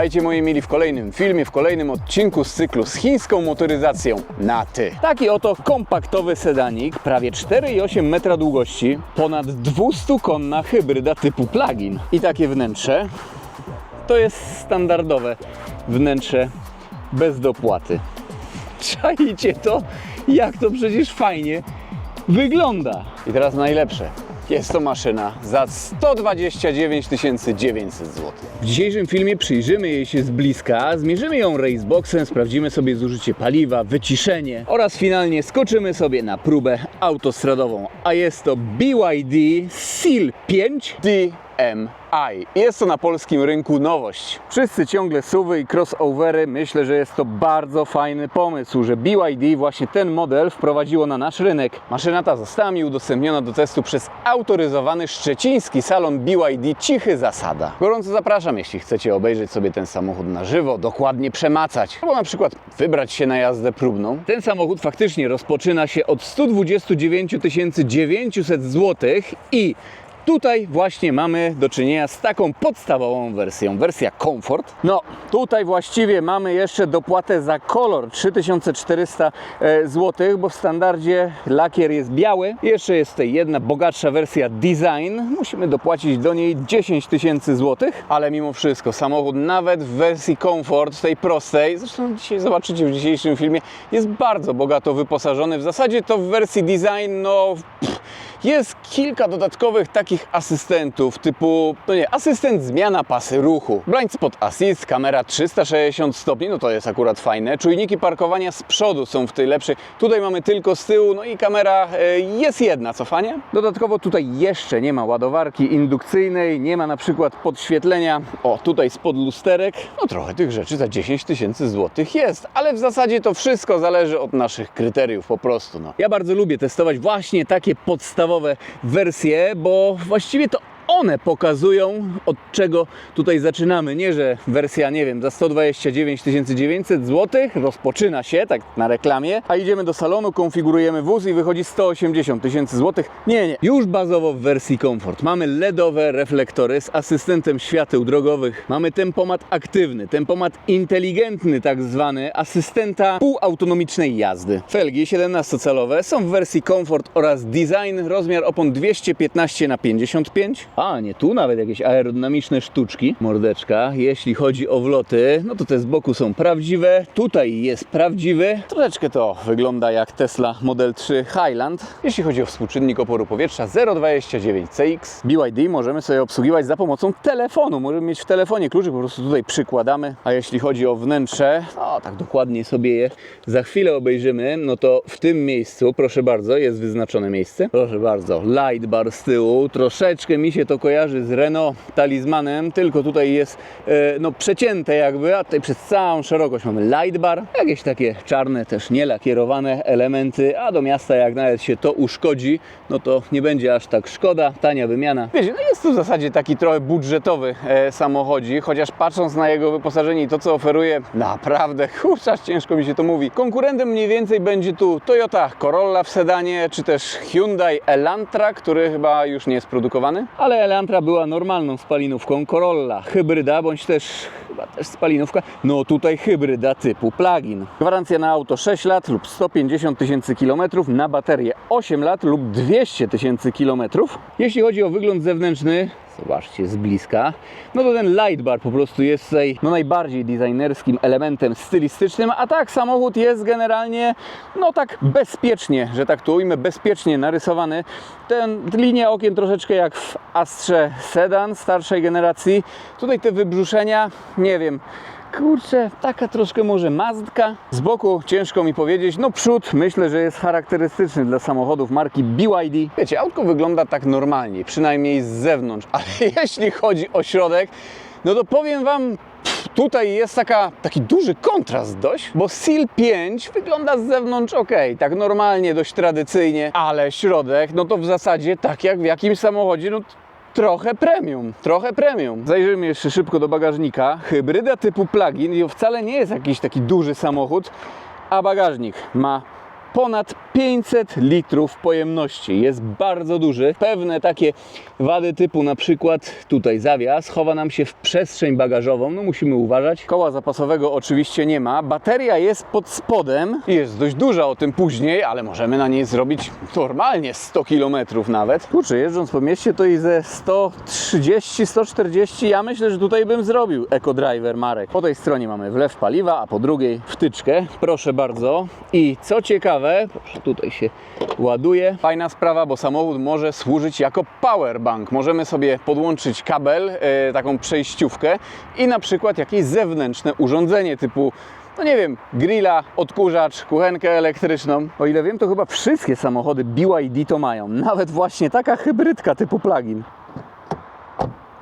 Witajcie moi mili w kolejnym filmie, w kolejnym odcinku z cyklu z chińską motoryzacją na ty. Taki oto kompaktowy sedanik, prawie 4,8 metra długości, ponad 200-konna hybryda typu plug-in. I takie wnętrze to jest standardowe wnętrze bez dopłaty. Czajcie to? Jak to przecież fajnie wygląda. I teraz najlepsze. Jest to maszyna za 129 900 zł. W dzisiejszym filmie przyjrzymy jej się z bliska, zmierzymy ją raceboxem, sprawdzimy sobie zużycie paliwa, wyciszenie oraz finalnie skoczymy sobie na próbę autostradową. A jest to BYD Seal 5 DMi. Jest to na polskim rynku nowość. Wszyscy ciągle SUVy i crossovery. Myślę, że jest to bardzo fajny pomysł, że BYD właśnie ten model wprowadziło na nasz rynek. Maszyna ta została mi udostępniona do testu przez autoryzowany szczeciński salon BYD Cichy Zasada. Gorąco zapraszam, jeśli chcecie obejrzeć sobie ten samochód na żywo, dokładnie przemacać, albo na przykład wybrać się na jazdę próbną. Ten samochód faktycznie rozpoczyna się od 129 900 zł i tutaj właśnie mamy do czynienia z taką podstawową wersją, wersja Comfort. No tutaj właściwie mamy jeszcze dopłatę za kolor 3400 zł, bo w standardzie lakier jest biały. Jeszcze jest tutaj jedna bogatsza wersja Design. Musimy dopłacić do niej 10 000 zł, ale mimo wszystko samochód nawet w wersji Comfort, tej prostej, zresztą dzisiaj zobaczycie w dzisiejszym filmie, jest bardzo bogato wyposażony. W zasadzie to w wersji Design, jest kilka dodatkowych takich asystentów typu, asystent zmiana pasy ruchu, blind spot assist, kamera 360 stopni, to jest akurat fajne, czujniki parkowania z przodu są w tej lepszej, tutaj mamy tylko z tyłu, i kamera jest jedna, cofanie. Dodatkowo tutaj jeszcze nie ma ładowarki indukcyjnej, nie ma na przykład podświetlenia, tutaj spod lusterek, trochę tych rzeczy za 10 000 zł jest, ale w zasadzie to wszystko zależy od naszych kryteriów po prostu. Ja bardzo lubię testować właśnie takie podstawowe wersje, bo właściwie to one pokazują, od czego tutaj zaczynamy. Nie, że wersja, za 129 900 zł rozpoczyna się, tak na reklamie, a idziemy do salonu, konfigurujemy wóz i wychodzi 180 000 zł. Nie. Już bazowo w wersji Comfort mamy LEDowe reflektory z asystentem świateł drogowych. Mamy tempomat aktywny, tempomat inteligentny tak zwany, asystenta półautonomicznej jazdy. Felgi 17-calowe są w wersji Comfort oraz Design, rozmiar opon 215×55. Nie, tu nawet jakieś aerodynamiczne sztuczki, mordeczka. Jeśli chodzi o wloty, to te z boku są prawdziwe. Tutaj jest prawdziwy. Troszeczkę to wygląda jak Tesla Model 3 Highland. Jeśli chodzi o współczynnik oporu powietrza 0,29 CX. BYD możemy sobie obsługiwać za pomocą telefonu. Możemy mieć w telefonie kluczyk, po prostu tutaj przykładamy. A jeśli chodzi o wnętrze, tak dokładnie sobie je za chwilę obejrzymy, to w tym miejscu, proszę bardzo, jest wyznaczone miejsce. Proszę bardzo, light bar z tyłu. Troszeczkę mi się to kojarzy z Renault Talismanem, tylko tutaj jest przecięte jakby, a tutaj przez całą szerokość mamy light bar, jakieś takie czarne, też nielakierowane elementy, a do miasta jak nawet się to uszkodzi, to nie będzie aż tak szkoda, tania wymiana. Wiecie, jest to w zasadzie taki trochę budżetowy samochodzik, chociaż patrząc na jego wyposażenie i to, co oferuje, naprawdę, aż ciężko mi się to mówi. Konkurentem mniej więcej będzie tu Toyota Corolla w sedanie, czy też Hyundai Elantra, który chyba już nie jest produkowany, ale Elantra była normalną spalinówką, Corolla hybryda, bądź też chyba też spalinówka, tutaj hybryda typu plug-in. Gwarancja na auto 6 lat lub 150 000 km, na baterię 8 lat lub 200 000 km. Jeśli chodzi o wygląd zewnętrzny, zobaczcie z bliska, to ten light bar po prostu jest tutaj najbardziej designerskim elementem stylistycznym, a tak samochód jest generalnie tak bezpiecznie, że tak to ujmę, bezpiecznie narysowany. Linia okien troszeczkę jak w Astrze Sedan starszej generacji. Tutaj te wybrzuszenia, nie wiem, kurczę, taka troszkę może Mazdka. Z boku ciężko mi powiedzieć, przód myślę, że jest charakterystyczny dla samochodów marki BYD. Wiecie, autko wygląda tak normalnie, przynajmniej z zewnątrz, ale jeśli chodzi o środek, to powiem Wam, tutaj jest taki duży kontrast dość, bo Seal 5 wygląda z zewnątrz tak normalnie, dość tradycyjnie, ale środek, to w zasadzie tak jak w jakimś samochodzie, trochę premium. Zajrzyjmy jeszcze szybko do bagażnika. Hybryda typu plug-in i wcale nie jest jakiś taki duży samochód, a bagażnik ma ponad 500 litrów pojemności. Jest bardzo duży. Pewne takie wady typu na przykład tutaj zawias chowa nam się w przestrzeń bagażową. No musimy uważać. Koła zapasowego oczywiście nie ma. Bateria jest pod spodem. Jest dość duża, o tym później, ale możemy na niej zrobić normalnie 100 km nawet. Kurczę, jeżdżąc po mieście to i ze 130, 140 ja myślę, że tutaj bym zrobił EcoDriver Marek. Po tej stronie mamy wlew paliwa, a po drugiej wtyczkę. Proszę bardzo. I co ciekawe, proszę, tutaj się ładuje. Fajna sprawa, bo samochód może służyć jako powerbank. Możemy sobie podłączyć kabel, taką przejściówkę i na przykład jakieś zewnętrzne urządzenie typu, no nie wiem, grilla, odkurzacz, kuchenkę elektryczną. O ile wiem, to chyba wszystkie samochody BYD to mają. Nawet właśnie taka hybrydka typu plug-in.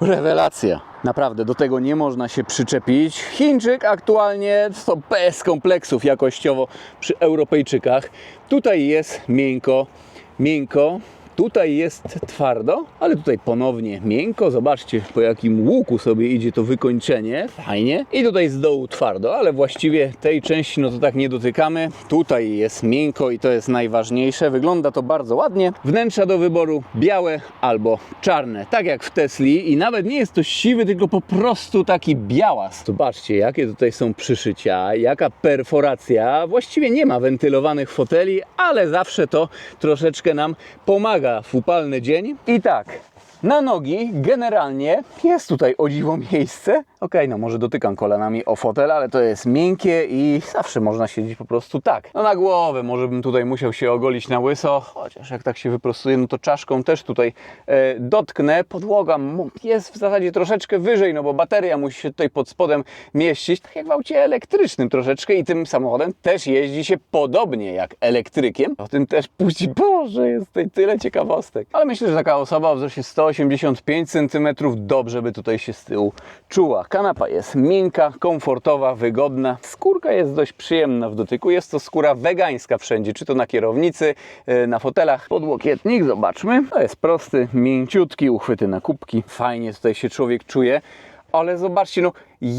Rewelacja. Naprawdę, do tego nie można się przyczepić. Chińczyk aktualnie to bez kompleksów jakościowo przy Europejczykach. Tutaj jest miękko, miękko. Tutaj jest twardo, ale tutaj ponownie miękko. Zobaczcie, po jakim łuku sobie idzie to wykończenie. Fajnie. I tutaj z dołu twardo, ale właściwie tej części no to tak nie dotykamy. Tutaj jest miękko i to jest najważniejsze. Wygląda to bardzo ładnie. Wnętrza do wyboru białe albo czarne. Tak jak w Tesli i nawet nie jest to siwy, tylko po prostu taki białas. Zobaczcie, jakie tutaj są przyszycia, jaka perforacja. Właściwie nie ma wentylowanych foteli, ale zawsze to troszeczkę nam pomaga w upalny dzień. I tak, na nogi generalnie jest tutaj o dziwo miejsce. Okej, no może dotykam kolanami o fotel, ale to jest miękkie i zawsze można siedzieć po prostu tak. No na głowę, może bym tutaj musiał się ogolić na łyso, chociaż jak tak się wyprostuję, no to czaszką też tutaj dotknę. Podłoga jest w zasadzie troszeczkę wyżej, no bo bateria musi się tutaj pod spodem mieścić, tak jak w aucie elektrycznym troszeczkę i tym samochodem też jeździ się podobnie jak elektrykiem. O tym też później, Boże, jest tutaj tyle ciekawostek. Ale myślę, że taka osoba o wzroście 185 cm dobrze by tutaj się z tyłu czuła. Kanapa jest miękka, komfortowa, wygodna. Skórka jest dość przyjemna w dotyku. Jest to skóra wegańska wszędzie, czy to na kierownicy, na fotelach. Podłokietnik, zobaczmy. To jest prosty, mięciutki, uchwyty na kubki. Fajnie tutaj się człowiek czuje. Ale zobaczcie, no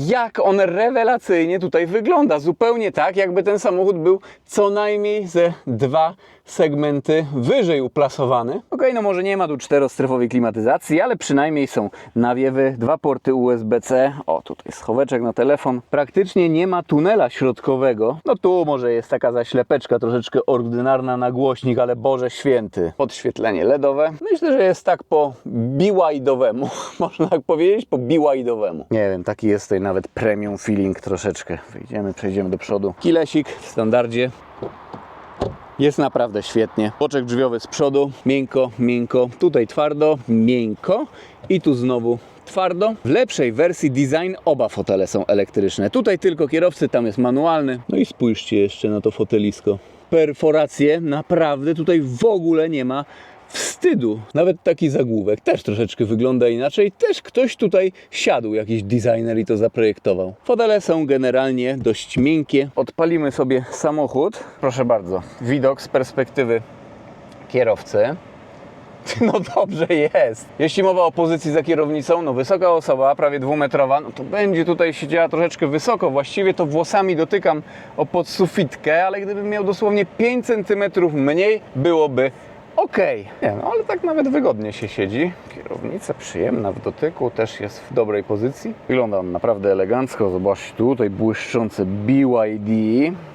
jak on rewelacyjnie tutaj wygląda. Zupełnie tak, jakby ten samochód był co najmniej ze 2 segmenty wyżej uplasowany. Okej, no może nie ma tu 4-strefowej klimatyzacji, ale przynajmniej są nawiewy, 2 porty USB-C. O, tutaj schoweczek na telefon. Praktycznie nie ma tunela środkowego. No tu może jest taka zaślepeczka troszeczkę ordynarna na głośnik, ale Boże święty. Podświetlenie LEDowe. Myślę, że jest tak po BYD-owemu. Można tak powiedzieć, po BYD-owemu. Nie wiem, taki jest tutaj nawet premium feeling troszeczkę. Wyjdziemy, przejdziemy do przodu. Kilesik w standardzie. Jest naprawdę świetnie. Boczek drzwiowy z przodu. Miękko, miękko. Tutaj twardo, miękko. I tu znowu twardo. W lepszej wersji design oba fotele są elektryczne. Tutaj tylko kierowcy, tam jest manualny. No i spójrzcie jeszcze na to fotelisko. Perforacje naprawdę tutaj w ogóle nie ma wstydu. Nawet taki zagłówek też troszeczkę wygląda inaczej. Też ktoś tutaj siadł, jakiś designer i to zaprojektował. Fotele są generalnie dość miękkie. Odpalimy sobie samochód. Proszę bardzo, widok z perspektywy kierowcy. No dobrze jest. Jeśli mowa o pozycji za kierownicą, no wysoka osoba, prawie 2-metrowa, no to będzie tutaj siedziała troszeczkę wysoko. Właściwie to włosami dotykam o podsufitkę, ale gdybym miał dosłownie 5 cm mniej, byłoby okej. Nie, no ale tak nawet wygodnie się siedzi. Kierownica przyjemna w dotyku, też jest w dobrej pozycji. Wygląda on naprawdę elegancko. Zobacz, tutaj błyszczące BYD.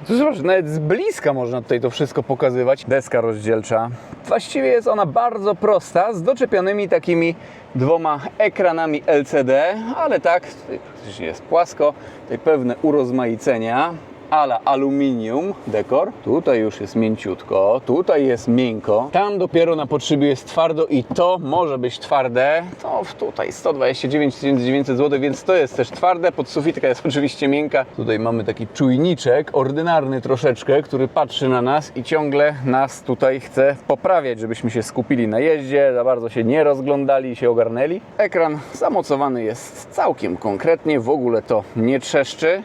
Zobacz, nawet z bliska można tutaj to wszystko pokazywać. Deska rozdzielcza. Właściwie jest ona bardzo prosta, z doczepionymi takimi 2 ekranami LCD, ale tak, tutaj praktycznie jest płasko. Tutaj pewne urozmaicenia. Ala aluminium dekor. Tutaj już jest mięciutko, tutaj jest miękko. Tam dopiero na podszybiu jest twardo i to może być twarde. To tutaj 129 900 zł, więc to jest też twarde. Podsufitka jest oczywiście miękka. Tutaj mamy taki czujniczek, ordynarny troszeczkę, który patrzy na nas i ciągle nas tutaj chce poprawiać, żebyśmy się skupili na jeździe, za bardzo się nie rozglądali i się ogarnęli. Ekran zamocowany jest całkiem konkretnie, w ogóle to nie trzeszczy.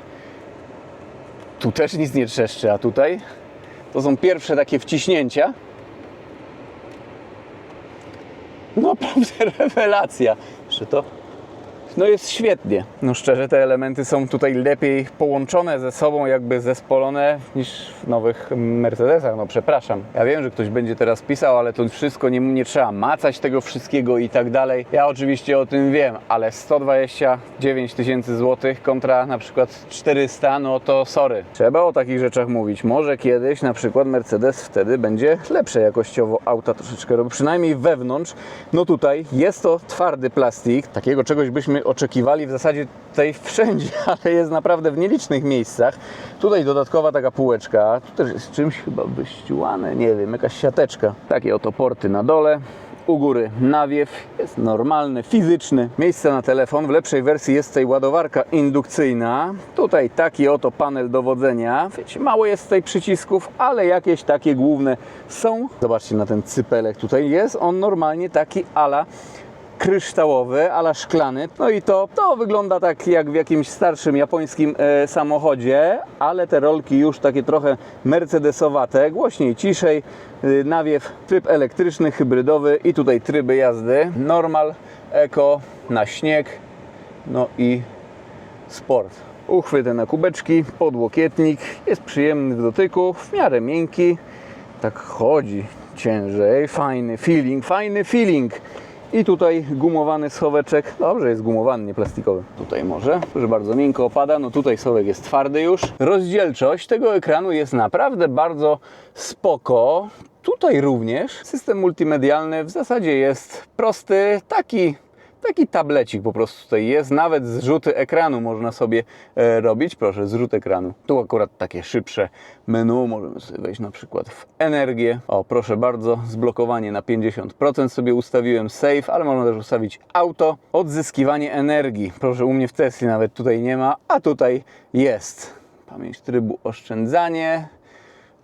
Tu też nic nie trzeszczy, a tutaj to są pierwsze takie wciśnięcia. No naprawdę rewelacja. Jeszcze to no jest świetnie. No szczerze, te elementy są tutaj lepiej połączone ze sobą, jakby zespolone niż w nowych Mercedesach. No przepraszam. Ja wiem, że ktoś będzie teraz pisał, ale to wszystko nie trzeba macać tego wszystkiego i tak dalej. Ja oczywiście o tym wiem, ale 129 tysięcy złotych kontra na przykład 400, no to sorry. Trzeba o takich rzeczach mówić. Może kiedyś na przykład Mercedes wtedy będzie lepsze jakościowo auta troszeczkę robi, przynajmniej wewnątrz. No tutaj jest to twardy plastik. Takiego czegoś byśmy oczekiwali w zasadzie tutaj wszędzie, ale jest naprawdę w nielicznych miejscach. Tutaj dodatkowa taka półeczka. Tu też jest czymś chyba wyściułane, nie wiem, jakaś siateczka. Takie oto porty na dole. U góry nawiew, jest normalny, fizyczny. Miejsce na telefon. W lepszej wersji jest tutaj ładowarka indukcyjna. Tutaj taki oto panel dowodzenia. Wiecie, mało jest tutaj przycisków, ale jakieś takie główne są. Zobaczcie na ten cypelek. Tutaj jest on normalnie taki ala kryształowy, ala szklany. No i to wygląda tak jak w jakimś starszym japońskim samochodzie, ale te rolki już takie trochę mercedesowate, głośniej, ciszej. Nawiew, tryb elektryczny, hybrydowy i tutaj tryby jazdy. Normal, Eco, na śnieg, no i Sport. Uchwyty na kubeczki, podłokietnik, jest przyjemny w dotyku, w miarę miękki, tak chodzi ciężej, fajny feeling. I tutaj gumowany schoweczek, dobrze jest gumowany, nie plastikowy. Tutaj może, że bardzo miękko opada, no tutaj schowek jest twardy już. Rozdzielczość tego ekranu jest naprawdę bardzo spoko. Tutaj również system multimedialny w zasadzie jest prosty, taki tablecik po prostu tutaj jest, nawet zrzuty ekranu można sobie robić. Proszę, zrzut ekranu. Tu akurat takie szybsze menu, możemy sobie wejść na przykład w energię. O, proszę bardzo, zblokowanie na 50% sobie ustawiłem, save, ale można też ustawić auto. Odzyskiwanie energii. Proszę, u mnie w Tesli nawet tutaj nie ma, a tutaj jest. Pamięć trybu oszczędzanie.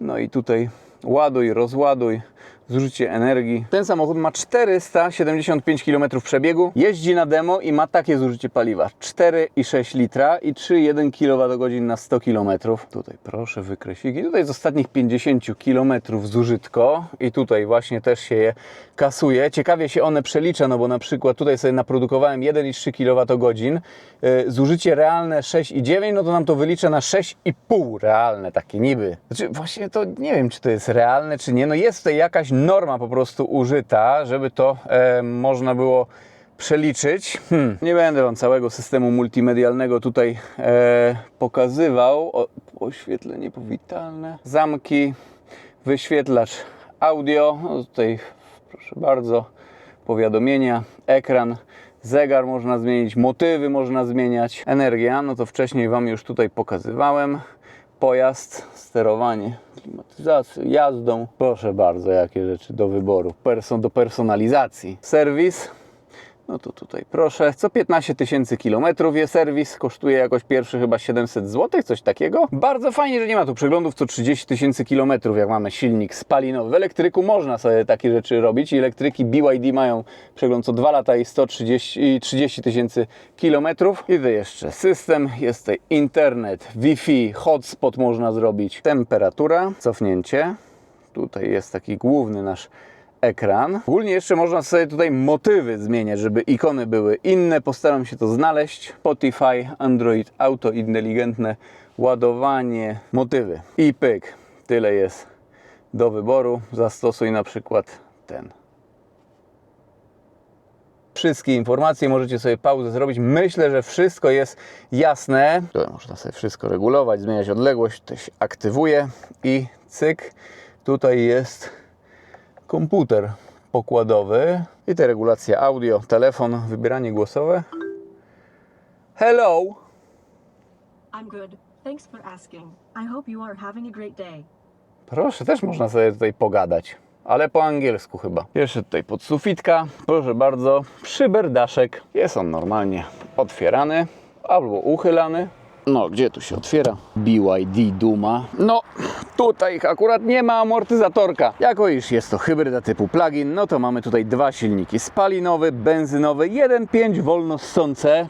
No i tutaj ładuj, rozładuj. Zużycie energii. Ten samochód ma 475 km przebiegu, jeździ na demo i ma takie zużycie paliwa 4,6 litra i 3,1 kWh na 100 km. Tutaj proszę wykresiki. Tutaj z ostatnich 50 km zużytko i tutaj właśnie też się je kasuje. Ciekawie się one przelicza, no bo na przykład tutaj sobie naprodukowałem 1,3 kWh, zużycie realne 6,9, no to nam to wylicza na 6,5 realne, takie niby. Znaczy właśnie to nie wiem, czy to jest realne, czy nie. No jest tutaj jakaś norma po prostu użyta, żeby to można było przeliczyć. Nie będę Wam całego systemu multimedialnego tutaj pokazywał. Oświetlenie powitalne, zamki, wyświetlacz audio, no tutaj proszę bardzo, powiadomienia, ekran, zegar można zmienić, motywy można zmieniać, energia, no to wcześniej Wam już tutaj pokazywałem. Pojazd, sterowanie, klimatyzacją, jazdą. Proszę bardzo, jakie rzeczy do wyboru, do personalizacji. Serwis, no to tutaj proszę, co 15 tysięcy kilometrów jest serwis, kosztuje jakoś pierwszy chyba 700 zł, coś takiego. Bardzo fajnie, że nie ma tu przeglądów co 30 tysięcy kilometrów, jak mamy silnik spalinowy. W elektryku można sobie takie rzeczy robić i elektryki BYD mają przegląd co 2 lata i 30 tysięcy kilometrów. I to jeszcze system, jest tutaj internet, Wi-Fi, hotspot można zrobić. Temperatura, cofnięcie, tutaj jest taki główny nasz ekran. Ogólnie jeszcze można sobie tutaj motywy zmieniać, żeby ikony były inne. Postaram się to znaleźć. Spotify, Android Auto, inteligentne ładowanie, motywy. I pyk. Tyle jest do wyboru. Zastosuj na przykład ten. Wszystkie informacje możecie sobie pauzę zrobić. Myślę, że wszystko jest jasne. Tutaj można sobie wszystko regulować, zmieniać odległość. To się aktywuje i cyk. Tutaj jest komputer pokładowy i te regulacje audio, telefon, wybieranie głosowe. Hello. I'm good. Thanks for asking. I hope you are having a great day. Proszę, też można sobie tutaj pogadać, ale po angielsku chyba. Jeszcze tutaj podsufitka, proszę bardzo, przyberdaszek. Jest on normalnie otwierany albo uchylany. No, gdzie tu się otwiera? BYD Duma. No, tutaj akurat nie ma amortyzatorka. Jako iż jest to hybryda typu plug-in, no to mamy tutaj dwa silniki. Spalinowy, benzynowy, 1.5 wolno ssące,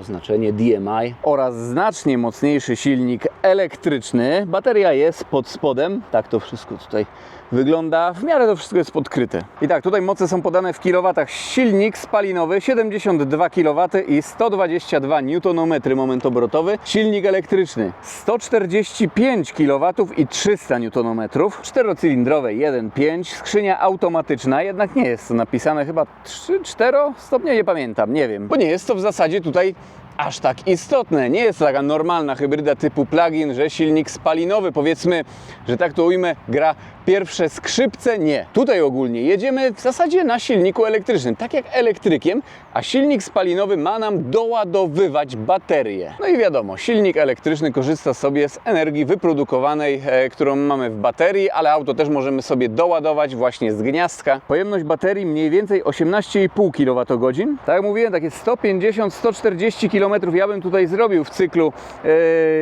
oznaczenie DMI, oraz znacznie mocniejszy silnik elektryczny. Bateria jest pod spodem, tak to wszystko tutaj wygląda, w miarę to wszystko jest podkryte. I tak, tutaj moce są podane w kilowatach. Silnik spalinowy 72 kW i 122 Nm moment obrotowy. Silnik elektryczny 145 kW i 300 Nm. Czterocylindrowe 1.5, skrzynia automatyczna, jednak nie jest to napisane, chyba 3-4 stopnie, nie pamiętam, nie wiem. Bo nie jest to w zasadzie tutaj aż tak istotne. Nie jest to taka normalna hybryda typu plug-in, że silnik spalinowy, powiedzmy, że tak to ujmę, gra pierwsze skrzypce. Nie. Tutaj ogólnie jedziemy w zasadzie na silniku elektrycznym, tak jak elektrykiem, a silnik spalinowy ma nam doładowywać baterię. No i wiadomo, silnik elektryczny korzysta sobie z energii wyprodukowanej, którą mamy w baterii, ale auto też możemy sobie doładować właśnie z gniazdka. Pojemność baterii mniej więcej 18,5 kWh. Tak jak mówiłem, takie 150-140 km ja bym tutaj zrobił w cyklu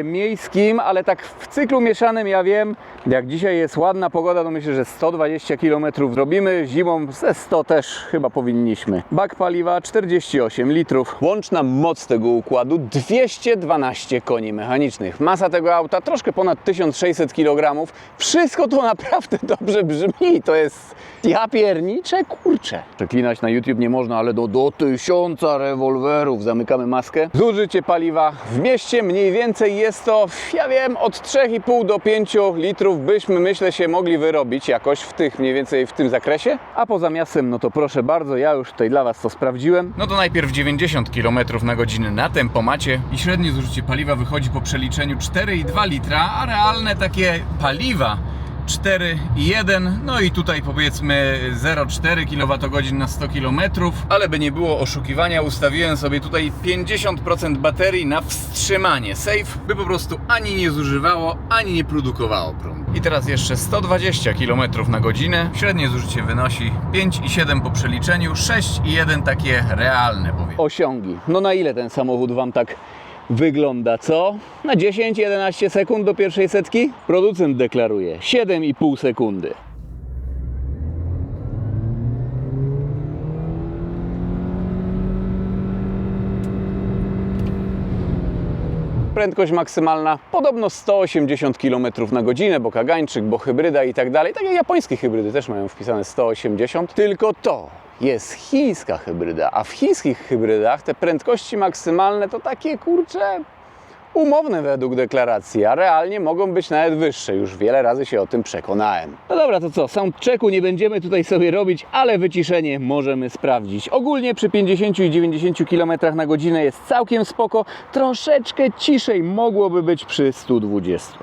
miejskim, ale tak w cyklu mieszanym ja wiem, jak dzisiaj jest ładna pogoda, to myślę, że 120 km zrobimy, zimą ze 100 też chyba powinniśmy. Bak paliwa 48 litrów. Łączna moc tego układu 212 koni mechanicznych. Masa tego auta troszkę ponad 1600 kg. Wszystko to naprawdę dobrze brzmi. To jest ja pierniczę, kurczę. Przeklinać na YouTube nie można, ale do 1000 rewolwerów. Zamykamy maskę. Zużycie paliwa w mieście mniej więcej jest to, ja wiem, od 3,5 do 5 litrów byśmy, myślę, się mogli wyrobić jakoś w tych, mniej więcej w tym zakresie. A poza miastem, no to proszę bardzo, ja już tutaj dla Was to sprawdziłem. No to najpierw 90 km na godzinę na tempomacie i średnie zużycie paliwa wychodzi po przeliczeniu 4,2 litra, a realne takie paliwa 4,1, no i tutaj powiedzmy 0,4 kWh na 100 km, ale by nie było oszukiwania, ustawiłem sobie tutaj 50% baterii na wstrzymanie safe, by po prostu ani nie zużywało, ani nie produkowało prądu. I teraz jeszcze 120 km na godzinę, średnie zużycie wynosi 5,7 po przeliczeniu, 6,1 takie realne powiedzmy. Osiągi, no na ile ten samochód Wam tak wygląda, co? Na 10-11 sekund do pierwszej setki? Producent deklaruje 7,5 sekundy. Prędkość maksymalna podobno 180 km na godzinę, bo kagańczyk, bo hybryda i tak dalej. Tak jak japońskie hybrydy też mają wpisane 180, tylko to jest chińska hybryda, a w chińskich hybrydach te prędkości maksymalne to takie, kurcze, umowne według deklaracji, a realnie mogą być nawet wyższe. Już wiele razy się o tym przekonałem. No dobra, to co? Soundchecku nie będziemy tutaj sobie robić, ale wyciszenie możemy sprawdzić. Ogólnie przy 50 i 90 km na godzinę jest całkiem spoko. Troszeczkę ciszej mogłoby być przy 120.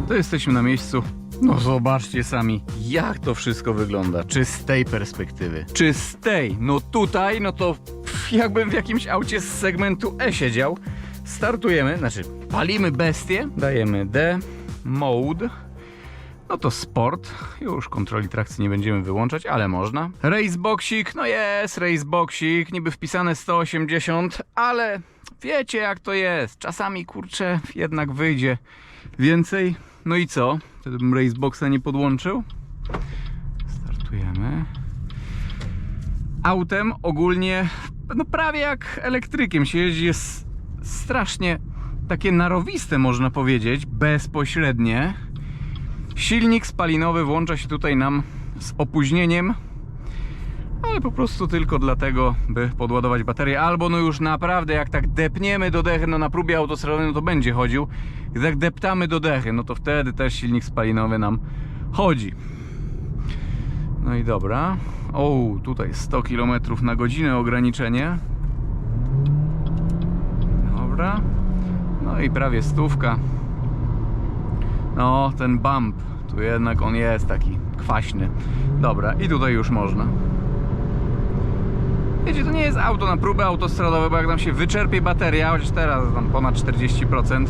To jesteśmy na miejscu. No zobaczcie sami, jak to wszystko wygląda. Czy z tej perspektywy, czy z tej. No tutaj, no to jakbym w jakimś aucie z segmentu E siedział. Startujemy, znaczy palimy bestię. Dajemy D, Mode. No to Sport. Już kontroli trakcji nie będziemy wyłączać, ale można. Raceboxik, no jest raceboxik. Niby wpisane 180, ale wiecie jak to jest. Czasami, kurczę, jednak wyjdzie więcej. No i co? Wtedy bym raceboxa nie podłączył. Startujemy. Autem ogólnie, no prawie jak elektrykiem się jeździ, jest strasznie takie narowiste, można powiedzieć, bezpośrednie. Silnik spalinowy włącza się tutaj nam z opóźnieniem, ale po prostu tylko dlatego, by podładować baterię, albo no już naprawdę jak tak depniemy do dechy, no na próbie autostradowej no to będzie chodził, jak tak deptamy do dechy, no to wtedy też silnik spalinowy nam chodzi. No i dobra, o tutaj 100 km na godzinę ograniczenie, dobra, no i prawie 100. No ten bump, tu jednak on jest taki kwaśny, dobra i tutaj już można. Wiecie, to nie jest auto na próbę autostradowe, bo jak nam się wyczerpie bateria, chociaż teraz tam ponad 40%,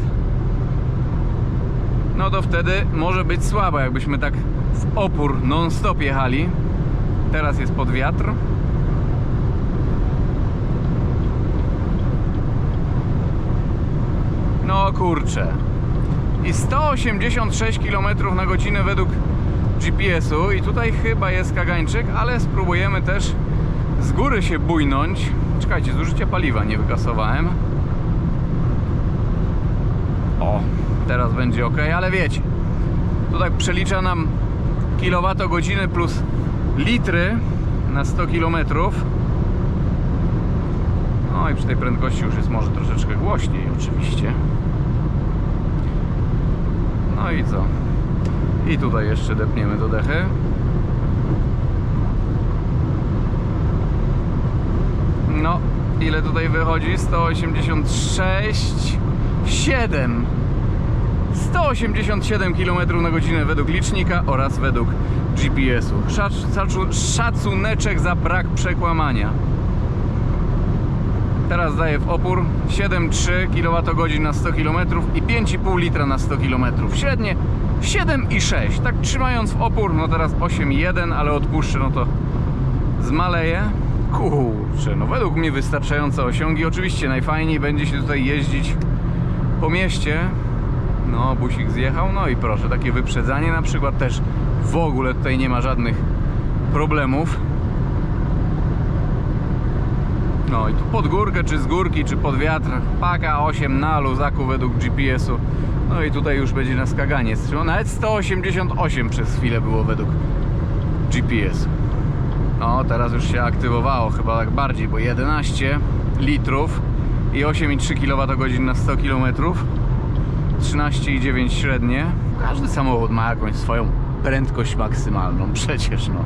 no to wtedy może być słabo, jakbyśmy tak w opór non-stop jechali. Teraz jest pod wiatr. No kurczę, i 186 km na godzinę według GPS-u. I tutaj chyba jest kagańczyk, ale spróbujemy też z góry się bujnąć. Czekajcie, zużycie paliwa nie wykasowałem. O, teraz będzie ok, ale wiecie, tutaj przelicza nam kilowatogodziny plus litry na 100 km. No i przy tej prędkości już jest może troszeczkę głośniej oczywiście. No i co? I tutaj jeszcze depniemy do dechy. No, ile tutaj wychodzi? 186, 7. 187 km na godzinę według licznika oraz według GPS-u. Szacuneczek za brak przekłamania. Teraz daję w opór 7,3 kWh na 100 km i 5,5 litra na 100 km. Średnie 7,6. Tak trzymając w opór, no teraz 8,1, ale odpuszczę, no to zmaleję. Kurczę, no według mnie wystarczające osiągi. Oczywiście najfajniej będzie się tutaj jeździć po mieście. No, busik zjechał, no i proszę, takie wyprzedzanie na przykład też w ogóle tutaj nie ma żadnych problemów. No i tu pod górkę, czy z górki, czy pod wiatr, paka 8 na luzaku według GPS-u. No i tutaj już będzie na skaganie. Nawet 188 przez chwilę było według GPS-u. No, teraz już się aktywowało chyba tak bardziej, bo 11 litrów i 8,3 kWh na 100 km. 13,9 średnie. Każdy samochód ma jakąś swoją prędkość maksymalną przecież, no.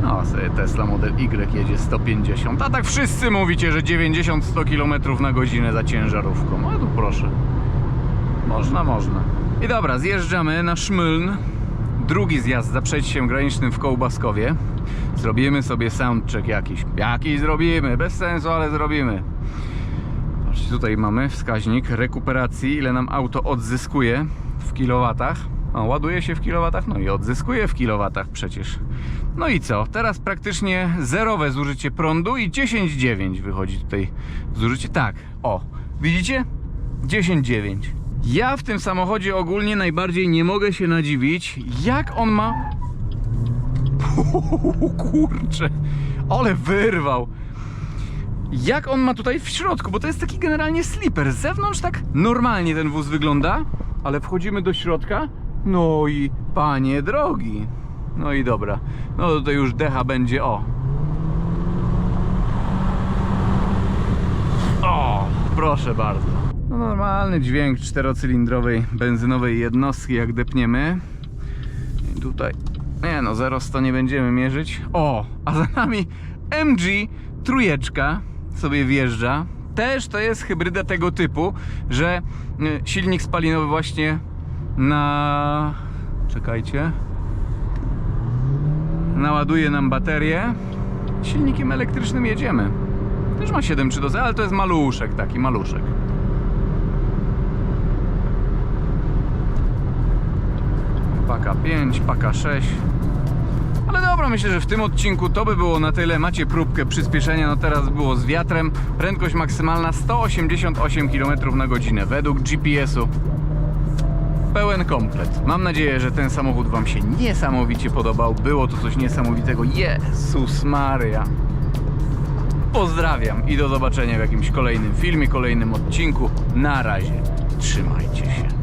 No, sobie Tesla Model Y jedzie 150, a tak wszyscy mówicie, że 90-100 km na godzinę za ciężarówką. No tu proszę. Można. I dobra, zjeżdżamy na Szmyln. Drugi zjazd za przejściem granicznym w Kołbaskowie. Zrobimy sobie soundcheck jakiś. Jakiś zrobimy, bez sensu, ale zrobimy. Patrzcie, tutaj mamy wskaźnik rekuperacji, ile nam auto odzyskuje w kilowatach. O, ładuje się w kilowatach, no i odzyskuje w kilowatach przecież. No i co? Teraz praktycznie zerowe zużycie prądu i 10,9 wychodzi tutaj zużycie. Tak, o, widzicie? 10,9. Ja w tym samochodzie ogólnie najbardziej nie mogę się nadziwić, jak on ma... Kurczę, ale wyrwał. Jak on ma tutaj w środku, bo to jest taki generalnie sleeper. Z zewnątrz tak normalnie ten wóz wygląda, ale wchodzimy do środka, no i panie drogi. No i dobra, no tutaj już decha będzie, o, proszę bardzo. No normalny dźwięk czterocylindrowej benzynowej jednostki, jak depniemy. I tutaj, nie no, 0-100 nie będziemy mierzyć. O, a za nami MG trójeczka sobie wjeżdża. Też to jest hybryda tego typu, że silnik spalinowy właśnie na... Czekajcie. Naładuje nam baterię. Silnikiem elektrycznym jedziemy. Też ma 7,3 dozy, ale to jest maluszek, taki maluszek. Paka 5, paka 6. Ale dobra, myślę, że w tym odcinku to by było na tyle. Macie próbkę przyspieszenia, no teraz było z wiatrem. Prędkość maksymalna 188 km na godzinę według GPS-u. Pełen komplet. Mam nadzieję, że ten samochód wam się niesamowicie podobał. Było to coś niesamowitego. Jezus Maria. Pozdrawiam i do zobaczenia w jakimś kolejnym filmie, kolejnym odcinku. Na razie. Trzymajcie się.